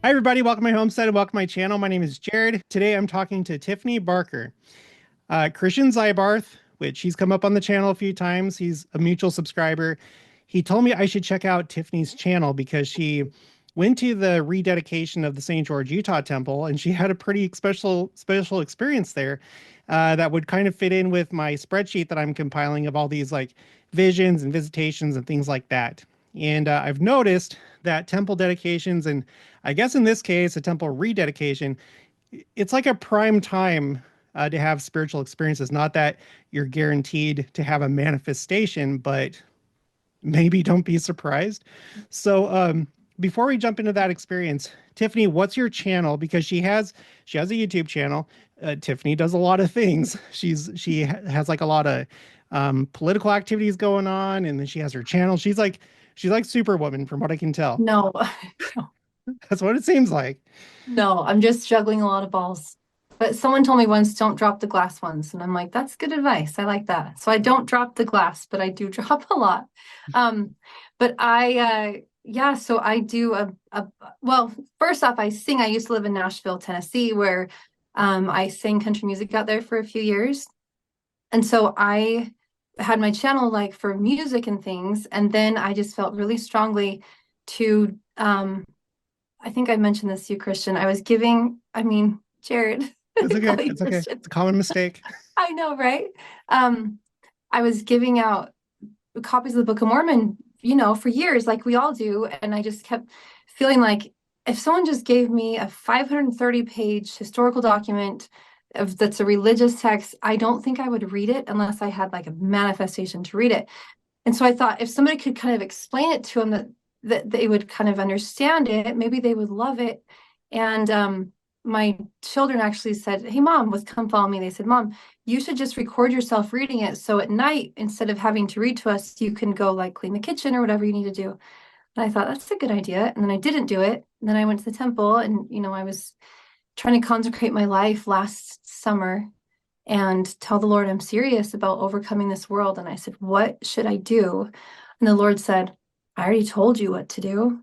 Hi, everybody. Welcome to my homestead and welcome to my channel. My name is Jared. Today I'm talking to Tiffany Barker, Christian Zybarth, which he's come up on the channel a few times. He's a mutual subscriber. He told me I should check out Tiffany's channel because she went to the rededication of the St. George, Utah temple, and she had a pretty special experience there that would kind of fit in with my spreadsheet that I'm compiling of all these like visions and visitations and things like that. And I've noticed that temple dedications, and I guess in this case, a temple rededication, it's like a prime time to have spiritual experiences. Not that you're guaranteed to have a manifestation, but maybe don't be surprised. So, before we jump into that experience, Tiffany, what's your channel? Because she has a YouTube channel. Tiffany does a lot of things. Has like a lot of political activities going on, and then she has her channel. She's like Superwoman, from what I can tell. No, That's what it seems like. no, I'm just juggling a lot of balls. But someone told me once, don't drop the glass once. And I'm like, that's good advice. I like that. So I don't drop the glass, but I do drop a lot. Um, but yeah, so I do well, first off, I sing. I used to live in Nashville, Tennessee, where I sang country music out there for a few years. And so I had my channel like for music and things. And then I just felt really strongly to I think I mentioned this to you, Christian. I was giving, I mean, Jared, It's I okay. call you It's okay. Christian. It's a common mistake. I know, right? Um, I was giving out copies of the Book of Mormon, for years, like we all do. And I just kept feeling like if someone just gave me a 530-page historical document that's a religious text, I don't think I would read it unless I had like a manifestation to read it. And so I thought if somebody could kind of explain it to them that they would kind of understand it, maybe they would love it. And my children actually said, "Hey, Mom, let's come follow me." They said, "Mom, you should just record yourself reading it. So at night, instead of having to read to us, you can go like clean the kitchen or whatever you need to do." And I thought that's a good idea. And then I didn't do it. And then I went to the temple and, I was trying to consecrate my life last summer and tell the Lord I'm serious about overcoming this world. And I said, "What should I do?" And the Lord said, "I already told you what to do.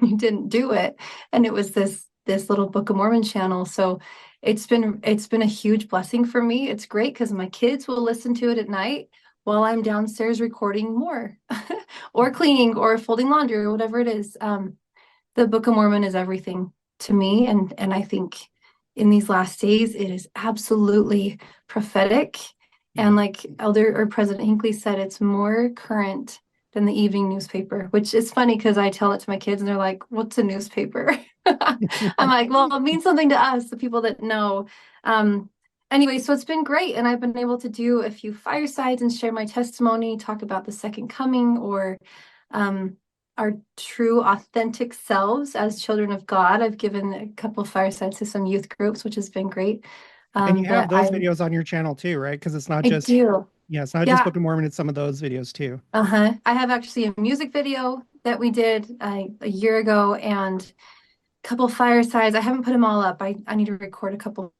You didn't do it." And it was this little Book of Mormon channel. So it's been a huge blessing for me. It's great because my kids will listen to it at night while I'm downstairs recording more or cleaning or folding laundry or whatever it is. The Book of Mormon is everything to me. And I think in these last days, it is absolutely prophetic. Yeah. And like Elder or President Hinckley said, it's more current than the evening newspaper, which is funny because I tell it to my kids and they're like, "What's a newspaper?" I'm like, well, it means something to us, the people that know. Um, anyway, so it's been great. And I've been able to do a few firesides and share my testimony, talk about the second coming or um, our true, authentic selves as children of God. I've given a couple of firesides to some youth groups, which has been great. And you have But those videos on your channel too, right? Because I do. it's not just Yeah. Book of Mormon, it's some of those videos too. Uh-huh. I have actually a music video that we did a year ago and a couple firesides. I haven't put them all up. I need to record a couple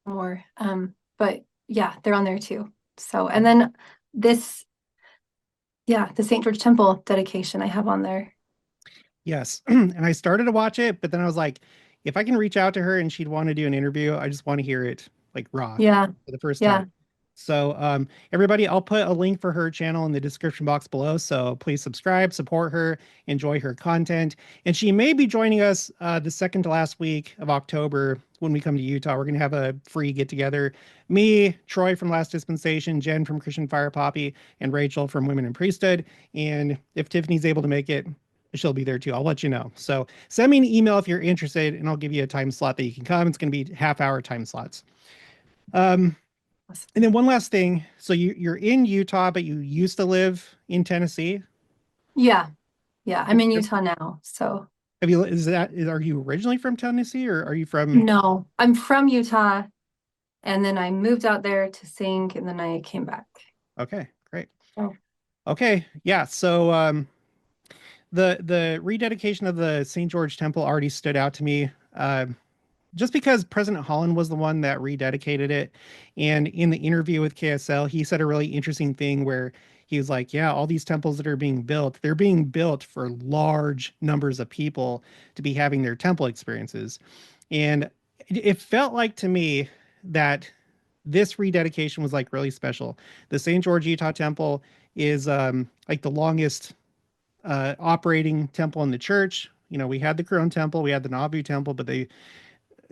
more. But yeah, they're on there too. So, and then this, yeah, the St. George Temple dedication I have on there. Yes. And I started to watch it, but then I was like, if I can reach out to her and she'd want to do an interview, I just want to hear it like raw Yeah. for the first time. Yeah. So, everybody, I'll put a link for her channel in the description box below. So please subscribe, support her, enjoy her content. And she may be joining us the second to last week of October when we come to Utah. We're going to have a free get together. Me, Troy from Last Dispensation, Jen from Christian Fire Poppy, and Rachel from Women in Priesthood. And if Tiffany's able to make it, she'll be there too. I'll let you know. So send me an email if you're interested, and I'll give you a time slot that you can come. It's going to be half-hour time slots. Um, and then one last thing. So you're in Utah, but you used to live in Tennessee. Yeah. Yeah. I'm in Utah now. So Are you originally from Tennessee or are you from? no, I'm from Utah. And then I moved out there to sing and then I came back. Okay, great. Oh. Okay, yeah. So the rededication of the St. George Temple already stood out to me. Just because President Holland was the one that rededicated it. And in the interview with KSL, he said a really interesting thing where he was like, yeah, all these temples that are being built, they're being built for large numbers of people to be having their temple experiences. And it felt like to me that this rededication was like really special. The St. George, Utah temple is like the longest operating temple in the church. You know, we had the Crone Temple, we had the Nauvoo Temple, but the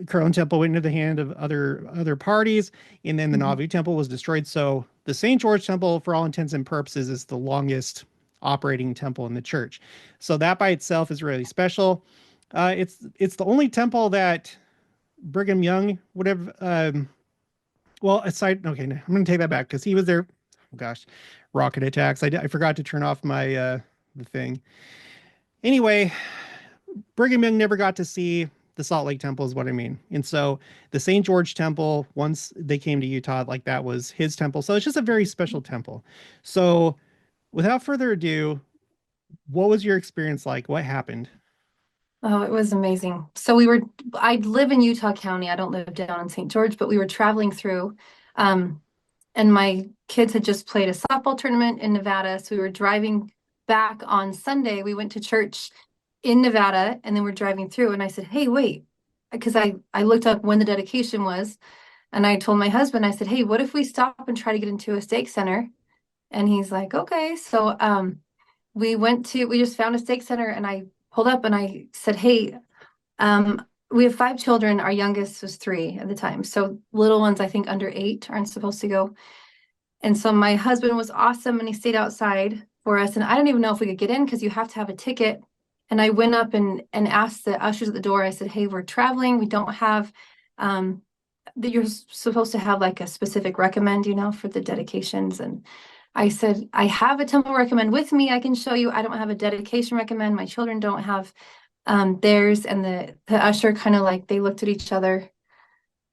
Crone Temple went into the hand of other parties, and then the Mhm. Nauvoo Temple was destroyed. So the St. George Temple, for all intents and purposes, is the longest operating temple in the church. So that by itself is really special. It's the only temple that Brigham Young would have. Well, aside, okay, I'm going to take that back because he was there. Oh gosh, rocket attacks. I forgot to turn off my the thing. Anyway, Brigham Young never got to see the Salt Lake Temple, is what I mean. And so the St. George Temple, once they came to Utah, like that was his temple. So it's just a very special temple. So without further ado, what was your experience like? What happened? Oh, it was amazing. I live in Utah County. I don't live down in St. George, but we were traveling through, um, and my kids had just played a softball tournament in Nevada. So we were driving back on Sunday. We went to church in Nevada, and then we're driving through. And I said, "Hey, wait," because I looked up when the dedication was, and I told my husband, I said, "Hey, what if we stop and try to get into a steak center?" And he's like, "Okay." So we just found a steak center, and I pulled up and I said, "Hey, we have 5 children. Our youngest was 3 at the time. So little ones, I think under 8 aren't supposed to go." And so my husband was awesome and he stayed outside for us. And I don't even know if we could get in because you have to have a ticket. And I went up and asked the ushers at the door, I said, "Hey, we're traveling. We don't have that you're supposed to have like a specific recommend, for the dedications." And I said, "I have a temple recommend with me. I can show you. I don't have a dedication recommend. My children don't have theirs." And the usher kind of like, they looked at each other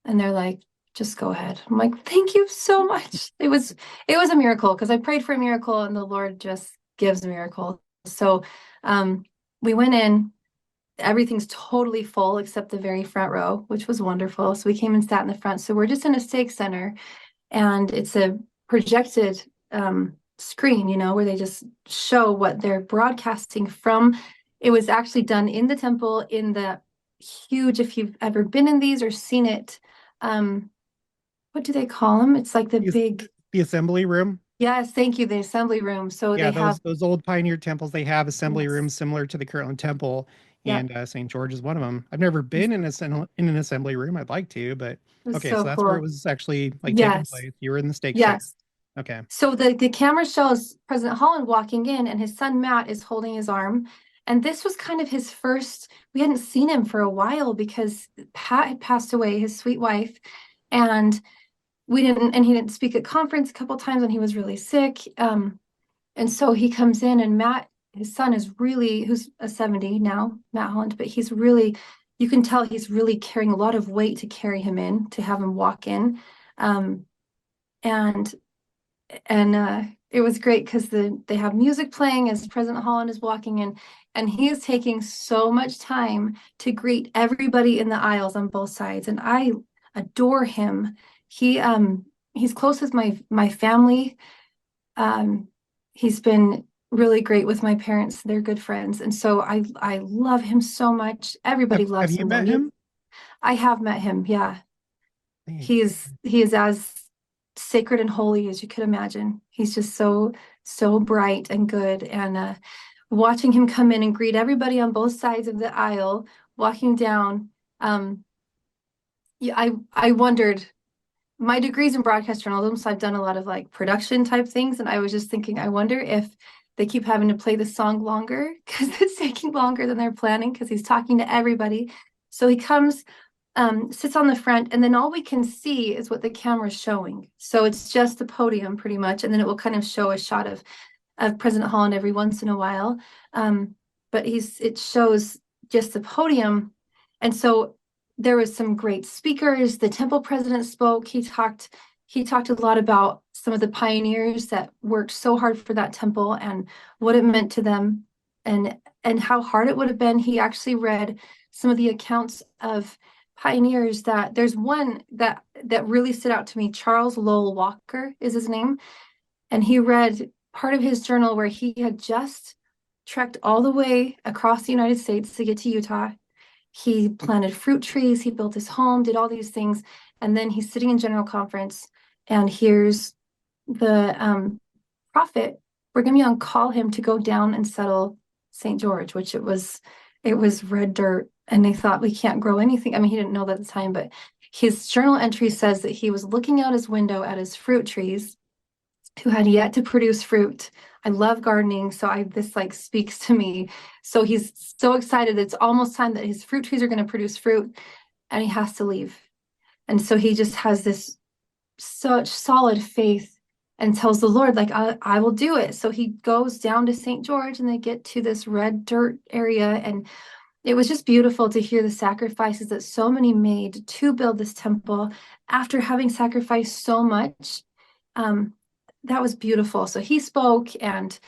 and they're like, "Just go ahead." I'm like, "Thank you so much." It was a miracle because I prayed for a miracle and the Lord just gives a miracle. So we went in, everything's totally full except the very front row, which was wonderful. So we came and sat in the front. So we're just in a steak center and it's a projected screen, where they just show what they're broadcasting from. It was actually done in the temple in the huge, if you've ever been in these or seen it, what do they call them? It's like the The, big, the assembly room. yes, thank you, the assembly room. So Yeah, they have, those old pioneer temples, they have assembly yes, rooms similar to the Kirtland Temple, yep, and St. George is one of them. I've never been in an assembly room. I'd like to, but it was okay, so so that's where it cool. was actually like taking Yes, place. You were in the steak center. yes. Okay. So the camera shows President Holland walking in, and his son Matt is holding his arm. And this was kind of his first, we hadn't seen him for a while because Pat had passed away, his sweet wife. And he didn't speak at conference a couple times when he was really sick. And so he comes in, and Matt, his son, is really, who's a 70 now, Matt Holland, but he's really, you can tell he's really carrying a lot of weight to carry him in, to have him walk in. Um, and it was great because they have music playing as President Holland is walking in, and he is taking so much time to greet everybody in the aisles on both sides, and I adore him. He's close with my family. Um, he's been really great with my parents. They're good friends, and so I love him so much. Everybody Have loves you him though. met him? I have met him. Yeah, Dang. he is as sacred and holy as you could imagine. He's just so bright and good. And watching him come in and greet everybody on both sides of the aisle, walking down, yeah, I wondered. My degree's in broadcast journalism, so I've done a lot of like production type things. And I was just thinking, I wonder if they keep having to play the song longer because it's taking longer than they're planning because he's talking to everybody. So he comes, sits on the front, and then all we can see is what the camera's showing. So it's just the podium pretty much, and then it will kind of show a shot of President Holland every once in a while. But it shows just the podium. And so there was some great speakers. The temple president spoke. He talked a lot about some of the pioneers that worked so hard for that temple and what it meant to them and how hard it would have been. He actually read some of the accounts of pioneers. That there's one that really stood out to me. Charles Lowell Walker is his name, and he read part of his journal where he had just trekked all the way across the United States to get to Utah. He planted fruit trees, he built his home, did all these things. And then he's sitting in general conference and hears the prophet Brigham Young call him to go down and settle St. George, which it was red dirt. And they thought we can't grow anything. I mean, he didn't know that at the time, but his journal entry says that he was looking out his window at his fruit trees who had yet to produce fruit. I love gardening, so this like speaks to me. So he's so excited. It's almost time that his fruit trees are going to produce fruit, and he has to leave. And so he just has this such solid faith and tells the Lord, like, I will do it. So he goes down to St. George, and they get to this red dirt area, and it was just beautiful to hear the sacrifices that so many made to build this temple after having sacrificed so much. That was beautiful. So he spoke, and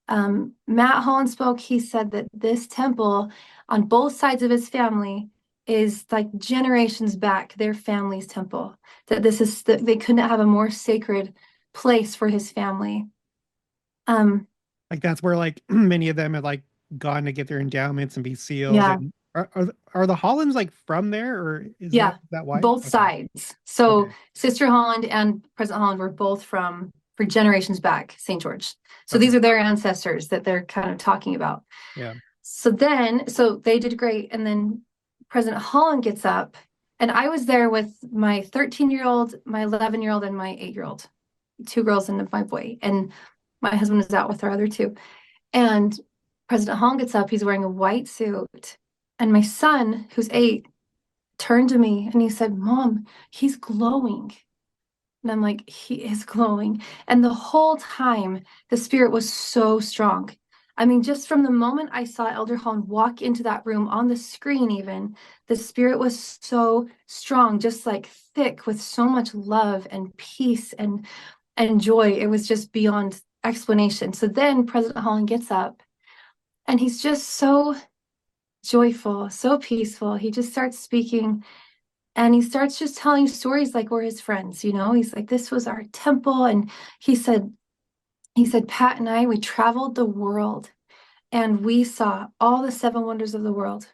Matt Holland spoke. He said that this temple on both sides of his family is like generations back, their family's temple. That they couldn't have a more sacred place for his family. Like that's where like many of them have like gone to get their endowments and be sealed. Yeah. And are the Hollands like from there, or is Yeah, that why? both Okay. sides. So Okay. Sister Holland and President Holland were both from, for generations back, St. George. So Okay. these are their ancestors that they're kind of talking about. Yeah. So they did great. And then President Holland gets up, and I was there with my 13-year-old, my 11-year-old, and my 8-year-old, two girls and my boy. And my husband was out with our other two. And President Holland gets up, he's wearing a white suit. And my son, who's 8, turned to me and he said, "Mom, he's glowing." And I'm like, "He is glowing." And the whole time, the spirit was so strong. I mean, just from the moment I saw Elder Holland walk into that room on the screen, even the spirit was so strong, just like thick with so much love and peace and joy. It was just beyond explanation. So then President Holland gets up and he's just so joyful, so peaceful. He just starts speaking. And he starts just telling stories like we're his friends, you know. He's like, "This was our temple." And he said, "Pat and I, we traveled the world and we saw all the 7 wonders of the world.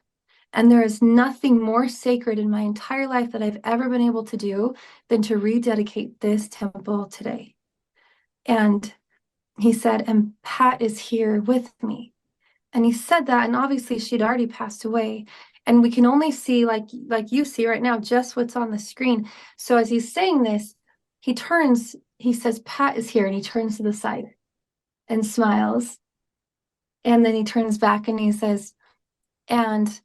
And there is nothing more sacred in my entire life that I've ever been able to do than to rededicate this temple today." And he said, "And Pat is here with me." And he said that, and obviously she'd already passed away. And we can only see, like you see right now, just what's on the screen. So as he's saying this, he says, "Pat is here," and he turns to the side and smiles. And then he turns back and he says, "And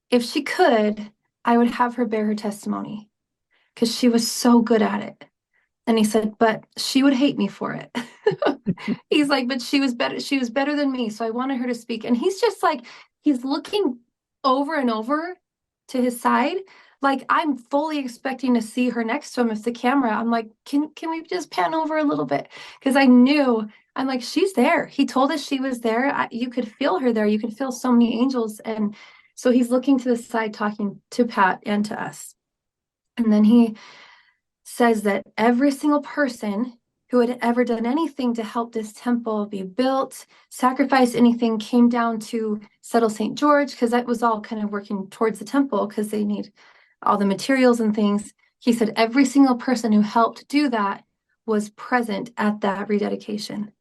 if she could, I would have her bear her testimony because she was so good at it." And he said, "But she would hate me for it." He's like, "But she was better than me. So I wanted her to speak." And he's just like, he's looking over and over to his side. Like I'm fully expecting to see her next to him. If the camera, I'm like, can we just pan over a little bit? Because I'm like, she's there. He told us she was there. You could feel her there. You could feel so many angels. And so he's looking to the side, talking to Pat and to us. And then he says that every single person who had ever done anything to help this temple be built, sacrifice anything, came down to settle St. George, because that was all kind of working towards the temple because they need all the materials and things. He said every single person who helped do that was present at that rededication.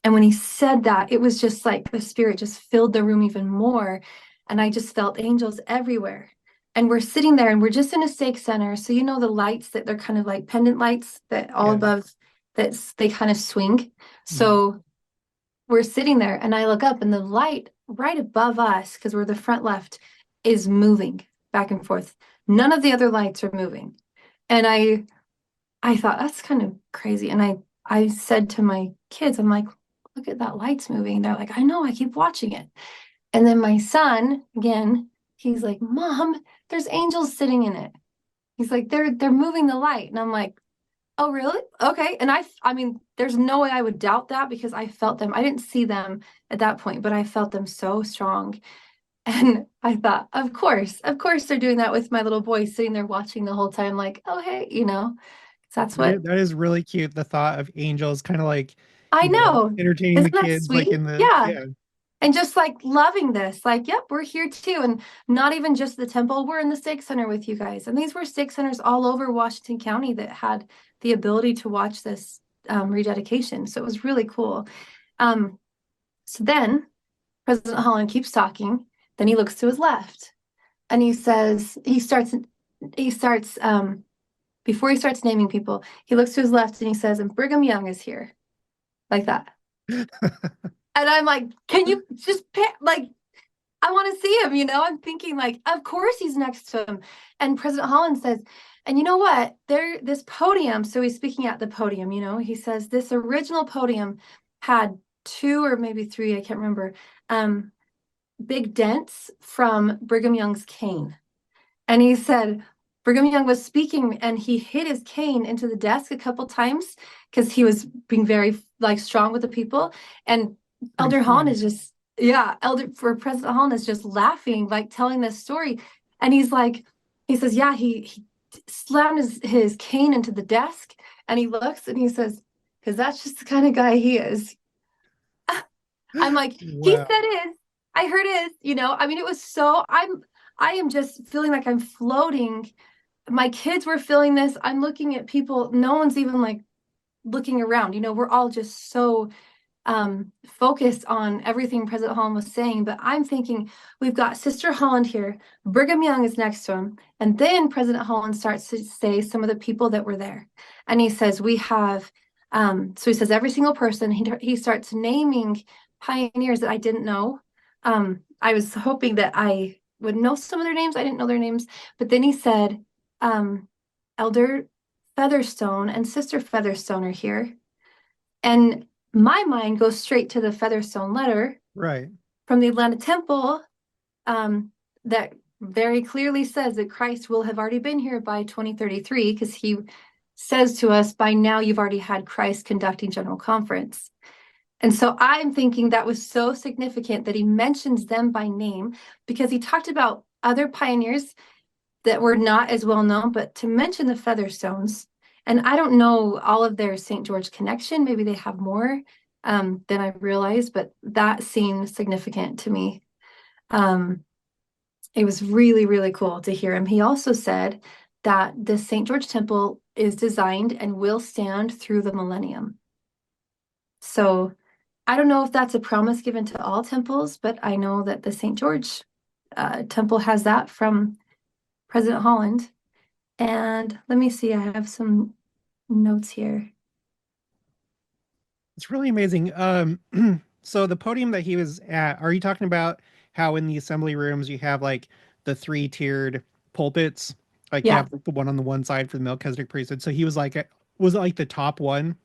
And when he said that, it was just like the spirit just filled the room even more. And I just felt angels everywhere. And we're sitting there and we're just in a stake center. So, you know, the lights that they're kind of like pendant lights that all Yeah. above, that they kind of swing. Mhm. So we're sitting there and I look up and the light right above us, because we're the front left, is moving back and forth. None of the other lights are moving. And I thought that's kind of crazy. And I said to my kids, I'm like, "Look at that light's moving." They're like, "I know, I keep watching it." And then my son, again, he's like, "Mom, there's angels sitting in it." He's like, they're moving the light. And I'm like, "Oh, really? Okay." And I mean, there's no way I would doubt that because I felt them. I didn't see them at that point, but I felt them so strong. And I thought, of course they're doing that with my little boy sitting there watching the whole time, like, "Oh, hey," you know, 'cause that's what, That is really cute. The thought of angels kind of like I know. entertaining the Isn't that kids like sweet? in the Yeah. yeah. And just like loving this, like, yep, we're here too. And not even just the temple, we're in the stake center with you guys. And these were stake centers all over Washington County that had the ability to watch this rededication. So it was really cool. Um, so then President Holland keeps talking. Then he looks to his left and he says, before he starts naming people, he looks to his left and he says, and Brigham Young is here, like that. And I'm like, can you just pick, like, I want to see him, I'm thinking like, of course he's next to him. And President Holland says, and you know what? This podium, so he's speaking at the podium, he says this original podium had two or maybe three, I can't remember, big dents from Brigham Young's cane. And he said Brigham Young was speaking and he hit his cane into the desk a couple times because he was being very like strong with the people. And Pretty Elder Holland cool. is just, yeah, for President Holland is just laughing, like telling this story. And he says, yeah, he slammed his cane into the desk and he looks and he says, because that's just the kind of guy he is. I'm like, he Wow. said is, I heard is, I mean, it was so, I am just feeling like I'm floating. My kids were feeling this. I'm looking at people. No one's even like looking around. We're all just so focused on everything President Holland was saying. But I'm thinking we've got Sister Holland here. Brigham Young is next to him. And then President Holland starts to say some of the people that were there. And he says, we have, so he says every single person. He starts naming pioneers that I didn't know. I was hoping that I would know some of their names. I didn't know their names. But then he said, Elder Featherstone and Sister Featherstone are here. And my mind goes straight to the Featherstone letter Right. from the Atlanta Temple that very clearly says that Christ will have already been here by 2033 because he says to us, by now you've already had Christ conducting General Conference. And so I'm thinking that was so significant that he mentions them by name because he talked about other pioneers that were not as well known, but to mention the Featherstones, and I don't know all of their St. George connection, maybe they have more than I realized, but that seemed significant to me. It was really, really cool to hear him. He also said that the St. George Temple is designed and will stand through the millennium. So I don't know if that's a promise given to all temples, but I know that the St. George Temple has that from President Holland. And let me see, I have some notes here. It's really amazing. So the podium that he was at, are you talking about how in the assembly rooms you have like the three-tiered pulpits? Like you Yeah. have the one on the one side for the Melchizedek priesthood. So he was like, was it like the top one?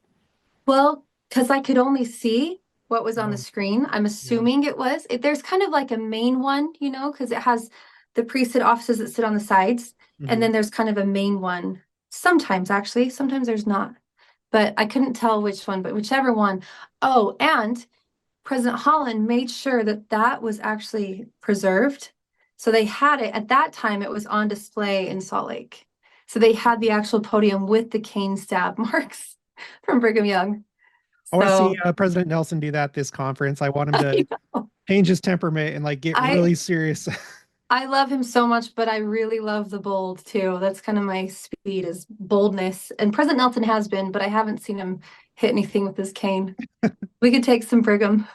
Well, because I could only see what was on the Oh, screen, I'm yeah. assuming it was. There's kind of like a main one, because it has the priesthood offices that sit on the sides. And Hmm. then there's kind of a main one. Sometimes, actually, sometimes there's not. But I couldn't tell which one, but whichever one. Oh, and President Holland made sure that that was actually preserved. So they had it at that time, it was on display in Salt Lake. So they had the actual podium with the cane stab marks from Brigham Young. I want to see So President Nelson do that this conference. I want him I to know. change his temperament and like get I really serious. I love him so much, but I really love the bold too. That's kind of my speed is boldness. And President Nelson has been, but I haven't seen him hit anything with his cane. We could take some Brigham.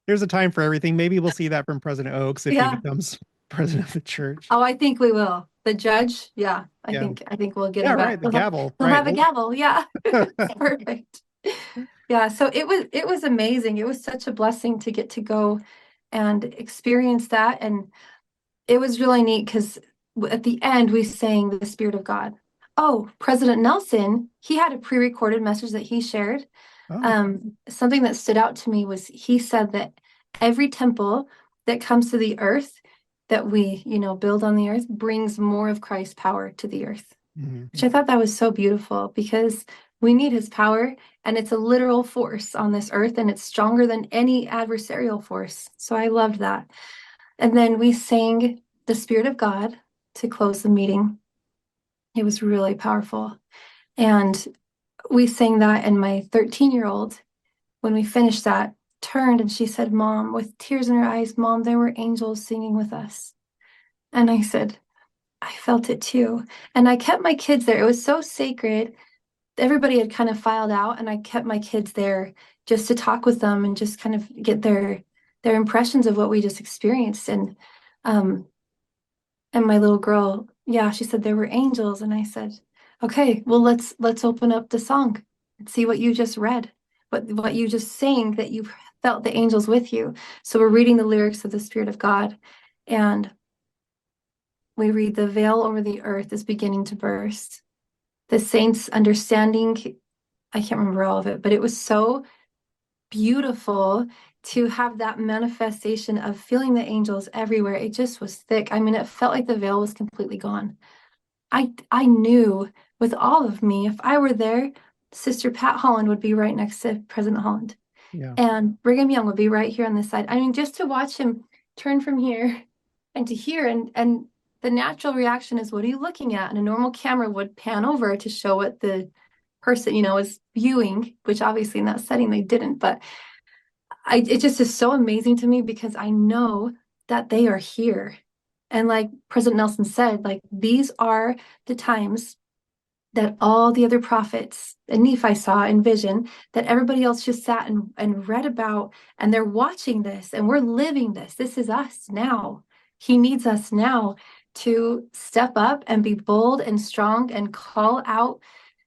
There's a time for everything. Maybe we'll see that from President Oaks if he Yeah. becomes president of the church. Oh, I think we will. The judge, yeah, I Yeah. think I think we'll get Yeah, him back. right. The gavel. He'll Right. have a Well, gavel. Yeah. It's perfect. Yeah, so it was amazing. It was such a blessing to get to go and experience that. And it was really neat because at the end we sang the Spirit of God. Oh, President Nelson, he had a pre-recorded message that he shared. oh, Something that stood out to me was he said that every temple that comes to the earth that we, build on the earth brings more of Christ's power to the earth, mhm. which I thought that was so beautiful because we need his power and it's a literal force on this earth and it's stronger than any adversarial force. So I loved that. And then we sang the Spirit of God to close the meeting. It was really powerful. And we sang that, and my 13-year-old when we finished that, turned and she said, Mom, with tears in her eyes, Mom, there were angels singing with us. And I said, I felt it too. And I kept my kids there. It was so sacred. Everybody had kind of filed out, and I kept my kids there just to talk with them and just kind of get their impressions of what we just experienced. Um and my little girl, yeah, she said there were angels, and I said, okay, well let's open up the song and see what you just read, what you just saying that you felt the angels with you. So we're reading the lyrics of the Spirit of God, and we read, the veil over the earth is beginning to burst. The saints understanding, I can't remember all of it, but it was so beautiful to have that manifestation of feeling the angels everywhere. It just was thick. I mean, it felt like the veil was completely gone. I knew with all of me, if I were there, Sister Pat Holland would be right next to President Holland, Yeah. and Brigham Young would be right here on this side. I mean, just to watch him turn from here and to here, and the natural reaction is, what are you looking at? And a normal camera would pan over to show what the person, is viewing, which obviously in that setting they didn't. But it just is so amazing to me because I know that they are here. And like President Nelson said, like these are the times that all the other prophets and Nephi saw in vision, that everybody else just sat and read about, and they're watching this and we're living this. This is us now. He needs us now to step up and be bold and strong and call out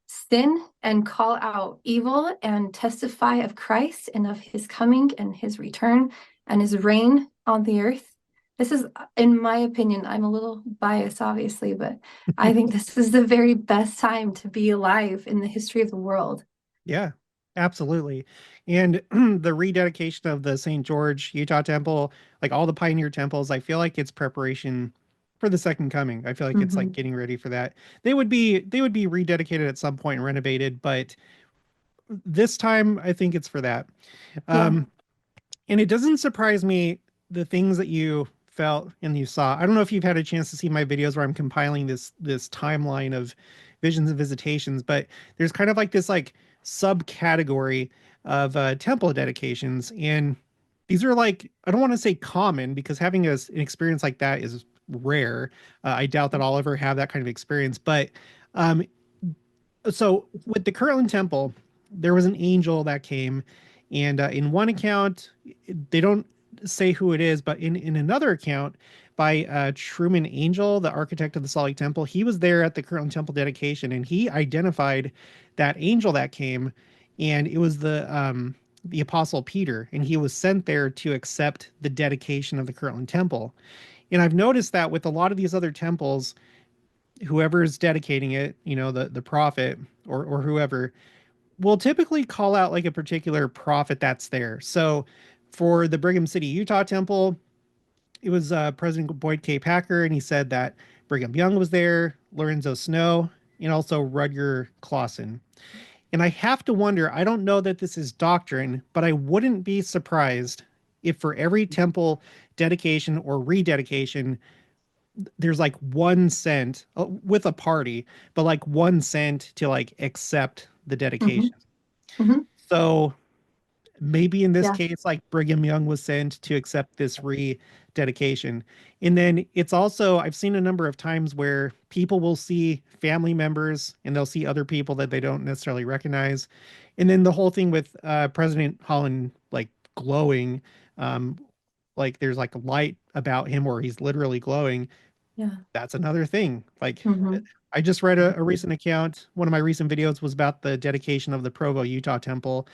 sin and call out evil and testify of Christ and of his coming and his return and his reign on the earth. This is, in my opinion, I'm a little biased, obviously, but I think this is the very best time to be alive in the history of the world. Yeah, absolutely. And the rededication of the St. George, Utah temple, like all the pioneer temples, I feel like it's preparation for the second coming. I feel like it's like Mhm. getting ready for that. They would be rededicated at some point and renovated, but this time I think it's for that. Yeah. Um, and it doesn't surprise me the things that you felt and you saw. I don't know if you've had a chance to see my videos where I'm compiling this timeline of visions and visitations, but there's kind of like this like subcategory of temple dedications, and these are like, I don't want to say common because having an experience like that is rare. I doubt that I'll ever have that kind of experience, but um, so with the Kirtland Temple, there was an angel that came, and in one account, they don't say who it is, but in another account by Truman Angel, the architect of the Salt Lake Temple, he was there at the Kirtland Temple dedication, and he identified that angel that came, and it was the Apostle Peter, and he was sent there to accept the dedication of the Kirtland Temple. And I've noticed that with a lot of these other temples, whoever is dedicating it, the prophet or whoever, will typically call out like a particular prophet that's there. So for the Brigham City, Utah temple, it was President Boyd K. Packer, and he said that Brigham Young was there, Lorenzo Snow, and also Rudger Clawson. And I have to wonder, I don't know that this is doctrine, but I wouldn't be surprised if for every temple dedication or rededication, there's like 1 cent with a party, but like 1 cent to like accept the Hmm. dedication. Hmm. So maybe in this Yeah. case, like Brigham Young was sent to accept this rededication. And then it's also, I've seen a number of times where people will see family members and they'll see other people that they don't necessarily recognize. And then the whole thing with President Holland like glowing, um, like there's like a light about him where he's literally glowing. Yeah. That's another thing. Like Hmm. I just read a recent account. One of my recent videos was about the dedication of the Provo, Utah temple.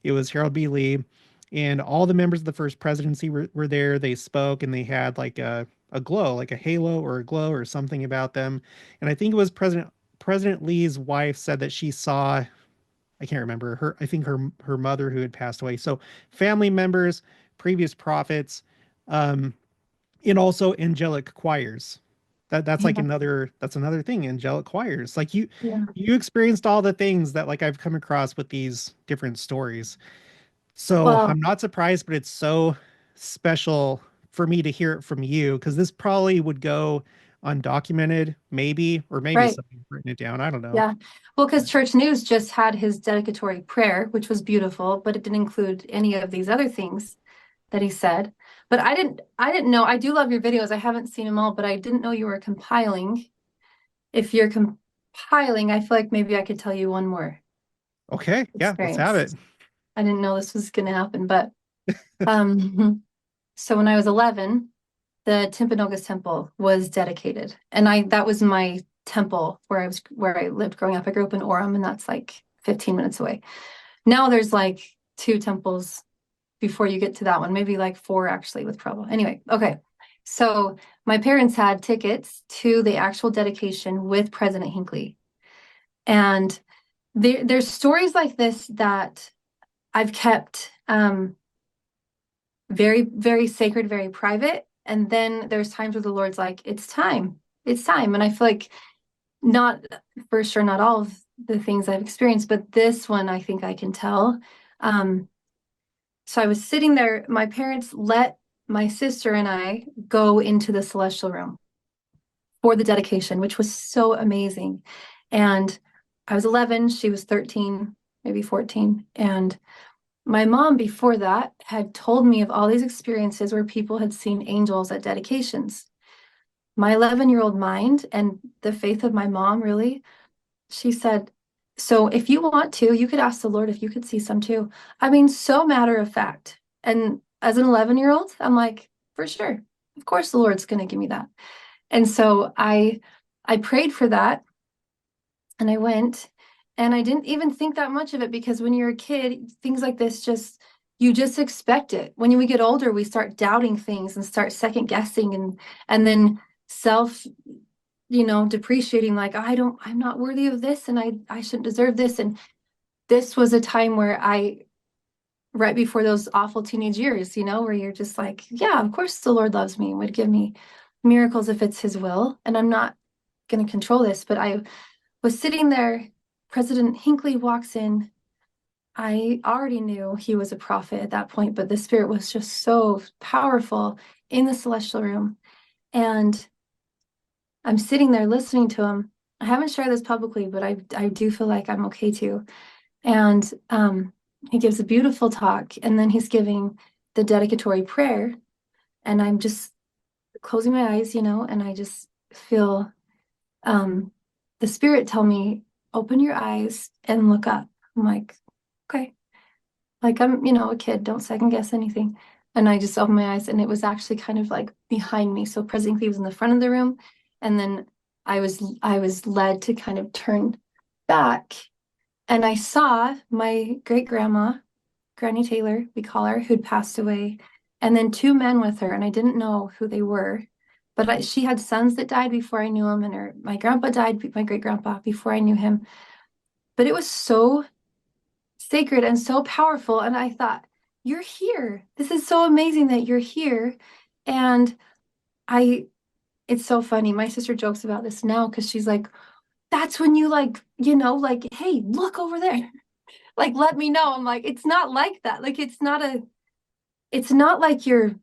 It was Harold B. Lee, and all the members of the first presidency were there. They spoke and they had like a glow, like a halo or a glow or something about them. And I think it was President Lee's wife said that she saw, I can't remember her, I think her mother who had passed away. So family members, previous prophets, um, and also angelic choirs. That's like Yeah. another thing, angelic choirs. Like Yeah. you experienced all the things that like I've come across with these different stories. So Well, I'm not surprised, but it's so special for me to hear it from you because this probably would go undocumented, maybe, or maybe Right. somebody's written it down. I don't know. Yeah. Well, because Church News just had his dedicatory prayer, which was beautiful, but it didn't include any of these other things that he said. But I didn't know. I do love your videos. I haven't seen them all, but I didn't know you were compiling. If you're compiling, I feel like maybe I could tell you one more Okay, yeah, let's have it. experience. I didn't know this was going to happen, but um, so when I was 11, the Timpanogos Temple was dedicated, and that was my temple where I lived growing up. I grew up in Orem, and that's like 15 minutes away. Now there's like two temples before you get to that one, maybe like four actually with Provo. Anyway, okay. So my parents had tickets to the actual dedication with President Hinckley. And there's stories like this that I've kept very, very sacred, very private. And then there's times where the Lord's like, it's time. It's time. And I feel like not for sure, not all of the things I've experienced, but this one I think I can tell. So I was sitting there, my parents let my sister and I go into the celestial room for the dedication, which was so amazing. And I was 11, she was 13, maybe 14. And my mom before that had told me of all these experiences where people had seen angels at dedications. My 11-year-old mind and the faith of my mom, really, she said, so if you want to, you could ask the Lord if you could see some too. I mean, so matter of fact. And as an 11-year-old, I'm like, for sure. Of course the Lord's going to give me that. And so I prayed for that, and I went, and I didn't even think that much of it, because when you're a kid, things like this you just expect it. When we get older, we start doubting things and start second guessing, and then self depreciating, like I'm not worthy of this, and I shouldn't deserve this. And this was a time where right before those awful teenage years, where you're just like, yeah, of course the Lord loves me and would give me miracles if it's his will, and I'm not going to control this. But I was sitting there, President Hinckley walks in. I already knew he was a prophet at that point, but the spirit was just so powerful in the celestial room. And I'm sitting there listening to him. I haven't shared this publicly, but I do feel like I'm okay to. And he gives a beautiful talk, and then he's giving the dedicatory prayer, and I'm just closing my eyes, and I just feel the spirit tell me, open your eyes and look up. I'm like, okay. Like I'm, a kid, don't second guess anything. And I just opened my eyes, and it was actually kind of like behind me. So President Clee was in the front of the room, and then I was led to kind of turn back, and I saw my great grandma, Granny Taylor, we call her, who'd passed away, and then two men with her, and I didn't know who they were, but she had sons that died before I knew him, and my grandpa died, my great grandpa, before I knew him. But it was so sacred and so powerful. And I thought, you're here. This is so amazing that you're here. And it's so funny. My sister jokes about this now, because she's like, that's when you like, hey, look over there. Like, let me know. I'm like, it's not like that. Like, it's not like you're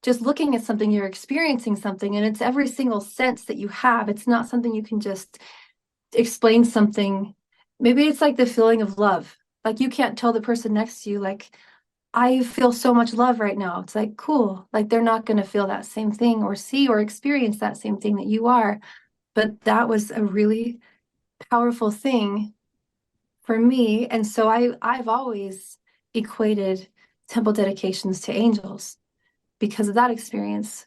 just looking at something, you're experiencing something, and it's every single sense that you have. It's not something you can just explain something. Maybe it's like the feeling of love. Like, you can't tell the person next to you, like, I feel so much love right now. It's like, cool. Like, they're not going to feel that same thing or see or experience that same thing that you are. But that was a really powerful thing for me. And so I've always equated temple dedications to angels because of that experience.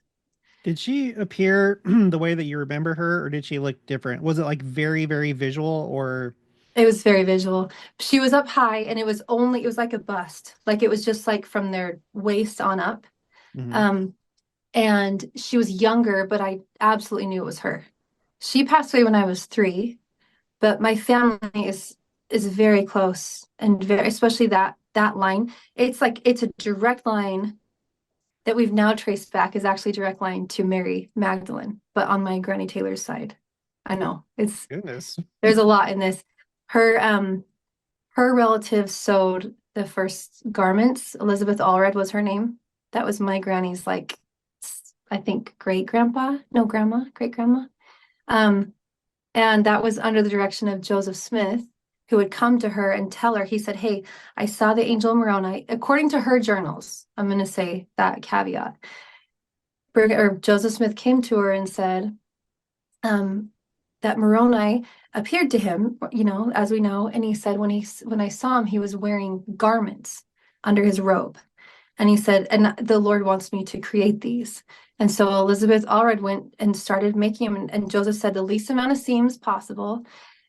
Did she appear the way that you remember her, or did she look different? Was it like very, very visual, or? It was very visual. She was up high, and it was like a bust. Like, it was just like from their waist on up. Mhm. Um, and she was younger, but I absolutely knew it was her. She passed away when I was 3, but my family is very close, and very, especially that line. It's a direct line that we've now traced back, is actually a direct line to Mary Magdalene, but on my Granny Taylor's side. I know Goodness. there's a lot in this. Her relatives sewed the first garments. Elizabeth Allred was her name. That was my granny's like I think, great grandma. Um, and that was under the direction of Joseph Smith, who would come to her and tell her, he said, hey, I saw the angel Moroni, according to her journals. I'm going to say that caveat. Or Joseph Smith came to her and said, that Moroni appeared to him, as we know, and he said when I saw him, he was wearing garments under his robe. And he said, and the Lord wants me to create these. And so Elizabeth Allred went and started making them. And Joseph said the least amount of seams possible.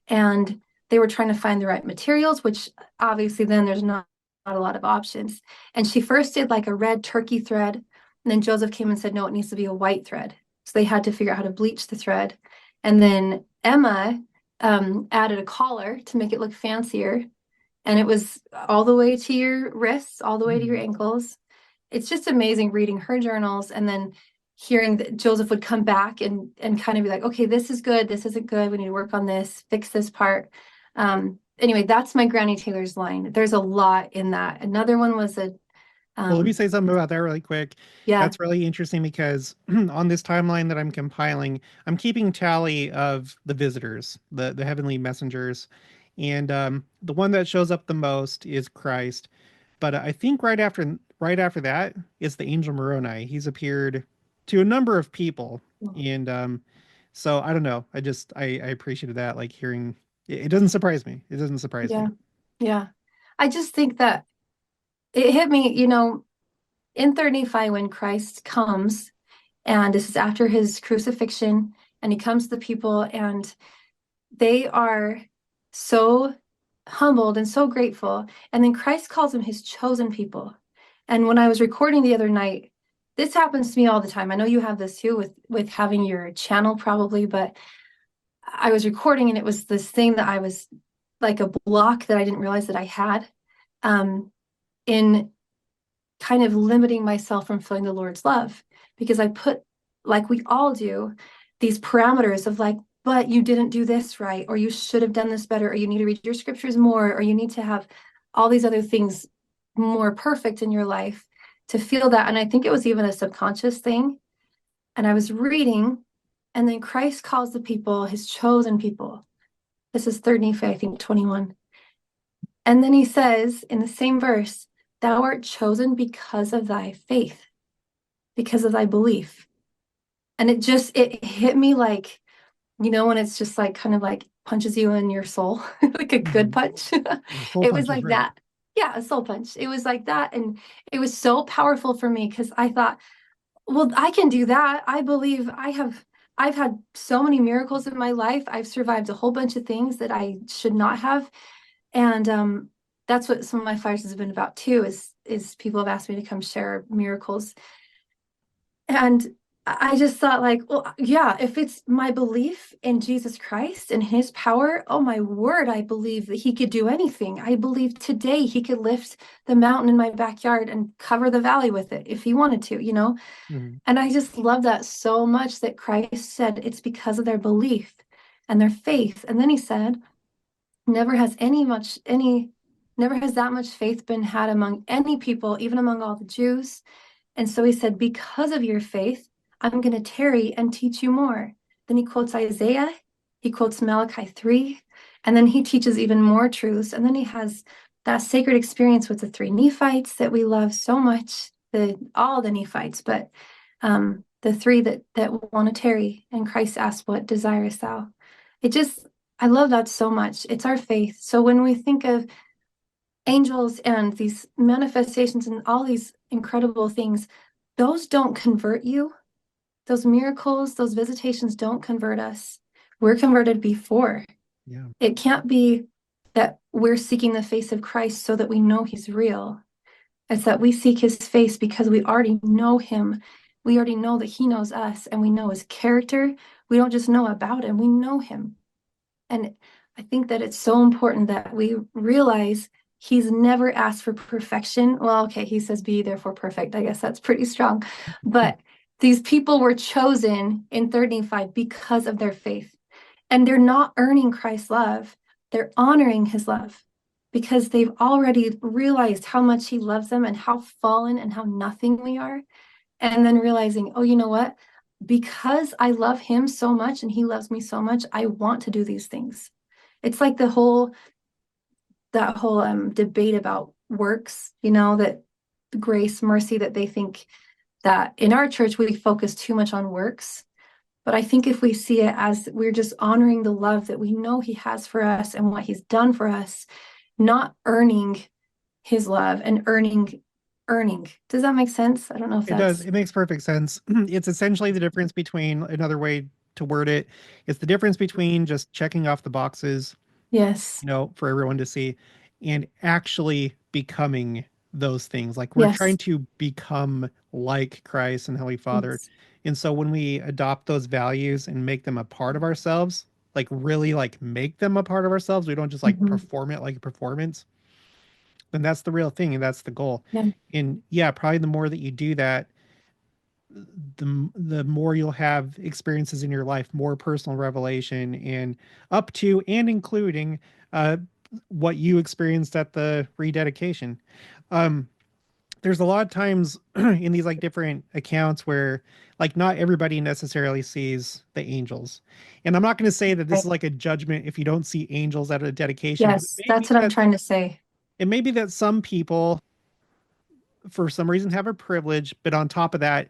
And they were trying to find the right materials, which obviously then there's not a lot of options. And she first did like a red turkey thread. And then Joseph came and said, no, it needs to be a white thread. So they had to figure out how to bleach the thread. And then Emma added a collar to make it look fancier. And it was all the way to your wrists, all the way to your ankles. It's just amazing reading her journals and then hearing that Joseph would come back and kind of be like, okay, this is good, this isn't good, we need to work on this, fix this part. Anyway, that's my Granny Taylor's line. There's a lot in that. Another one was Well, let me say something about that really quick. yeah. That's really interesting because on this timeline that I'm compiling, I'm keeping tally of the visitors, the heavenly messengers, and the one that shows up the most is Christ. But I think right after that is the angel Moroni. He's appeared to a number of people, and so I don't know. I appreciated that, like hearing. It doesn't surprise me. It doesn't surprise Yeah. me. Yeah. I just think that it hit me, in 3rd Nephi when Christ comes, and this is after his crucifixion, and he comes to the people, and they are so humbled and so grateful. And then Christ calls them his chosen people. And when I was recording the other night, this happens to me all the time. I know you have this too with having your channel probably, but I was recording and it was this thing that I was like a block that I didn't realize that I had in kind of limiting myself from feeling the Lord's love, because I put, like we all do, these parameters of like, but you didn't do this right, or you should have done this better, or you need to read your scriptures more, or you need to have all these other things more perfect in your life to feel that. And I think it was even a subconscious thing. And I was reading, and then Christ calls the people his chosen people. This is 3rd Nephi, I think 21. And then he says in the same verse, thou art chosen because of thy faith, because of thy belief. And it hit me like, when it's just like kind of like punches you in your soul, like a good punch. Soul It was punch is like right. that. Yeah, a soul punch. It was like that. And it was so powerful for me because I thought, well, I can do that. I believe I've had so many miracles in my life. I've survived a whole bunch of things that I should not have. And that's what some of my fires has been about too, is people have asked me to come share miracles. And I just thought like, well, yeah, if it's my belief in Jesus Christ and his power, oh my word, I believe that he could do anything. I believe today he could lift the mountain in my backyard and cover the valley with it if he wanted to. Mhm. And I just love that so much that Christ said it's because of their belief and their faith. And then he said, never has never has that much faith been had among any people, even among all the Jews. And so he said, because of your faith, I'm going to tarry and teach you more. Then he quotes Isaiah, he quotes Malachi 3, and then he teaches even more truths. And then he has that sacred experience with the 3 Nephites that we love so much, all the Nephites, but the 3 that want to tarry. And Christ asked, what desirest thou? I love that so much. It's our faith. So when we think of angels and these manifestations and all these incredible things, those don't convert you. Those miracles, those visitations don't convert us. We're converted before. Yeah. It can't be that we're seeking the face of Christ so that we know he's real. It's that we seek his face because we already know him. We already know that he knows us and we know his character. We don't just know about him, we know him. And I think that it's so important that we realize he's never asked for perfection. Well, okay, he says, be therefore perfect. I guess that's pretty strong. But these people were chosen in 3rd Nephi because of their faith. And they're not earning Christ's love. They're honoring his love because they've already realized how much he loves them and how fallen and how nothing we are. And then realizing, oh, you know what? Because I love him so much and he loves me so much, I want to do these things. It's like that whole debate about works, that grace, mercy, that they think that in our church we focus too much on works. But I think if we see it as we're just honoring the love that we know he has for us and what he's done for us, not earning his love and earning. Does that make sense? I don't know if It does. that's It makes perfect sense. It's essentially the difference between, another way to word it, it's the difference between just checking off the boxes, yes, for everyone to see, and actually becoming those things. Like, we're trying yes, to become like Christ and Holy Father. yes. And so when we adopt those values and make them a part of ourselves, like really like make them a part of ourselves, we don't just like Hmm. perform it like a performance, then that's the real thing and that's the goal. Yeah, And yeah, probably the more that you do that, the more you'll have experiences in your life, more personal revelation, and up to and including uh, what you experienced at the rededication. Um, there's a lot of times in these like different accounts where like not everybody necessarily sees the angels, and I'm not going to say that this right. is like a judgment if you don't see angels at a dedication, but Yes, that's what I'm trying to say. it may be that some people for some reason have a privilege, but on top of that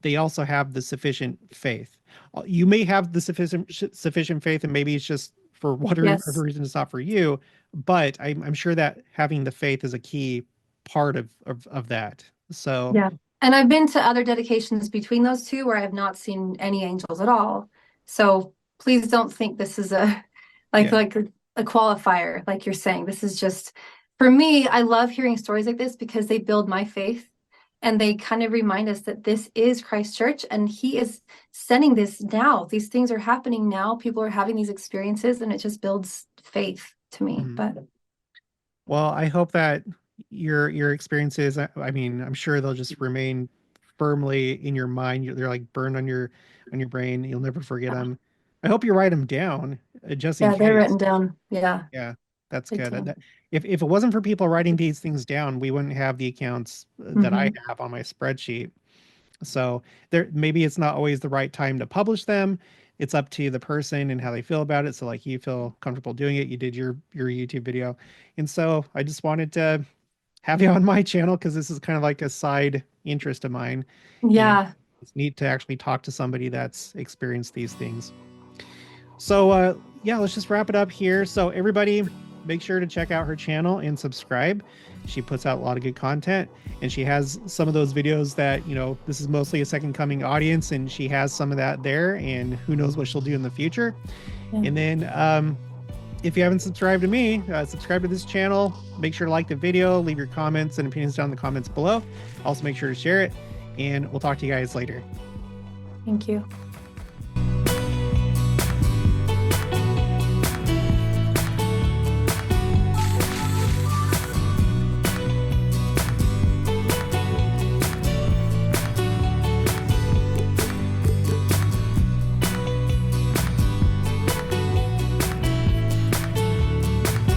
they also have the sufficient faith. You may have the sufficient faith, and maybe it's just for whatever Yes. reason it's not for you. But I'm sure that having the faith is a key part of that. So Yeah. And I've been to other dedications between those two where I have not seen any angels at all. So please don't think this is a like yeah, like a qualifier, like you're saying. This is just for me, I love hearing stories like this because they build my faith and they kind of remind us that this is Christ Church and he is sending this now. These things are happening now. People are having these experiences and it just builds faith to me. mhm. But Well, I hope that your experiences, I mean, I'm sure they'll just remain firmly in your mind. They're like burned on your brain. You'll never forget yeah, them. I hope you write them down just in yeah, they're case. written down. Yeah, Yeah, that's big good. time. If it wasn't for people writing these things down, we wouldn't have the accounts that I Hmm. have on my spreadsheet. So there, maybe it's not always the right time to publish them. It's up to the person and how they feel about it. So like you feel comfortable doing it, you did your YouTube video, and so I just wanted to have you on my channel because this is kind of like a side interest of mine, and Yeah. it's neat to actually talk to somebody that's experienced these things. So yeah, let's just wrap it up here. So everybody, make sure to check out her channel and subscribe. She puts out a lot of good content, and she has some of those videos that, this is mostly a second coming audience, and she has some of that there, and who knows what she'll do in the future. Yeah. And then if you haven't subscribed to me, subscribe to this channel. Make sure to like the video, leave your comments and opinions down in the comments below. Also make sure to share it, and we'll talk to you guys later. Thank you.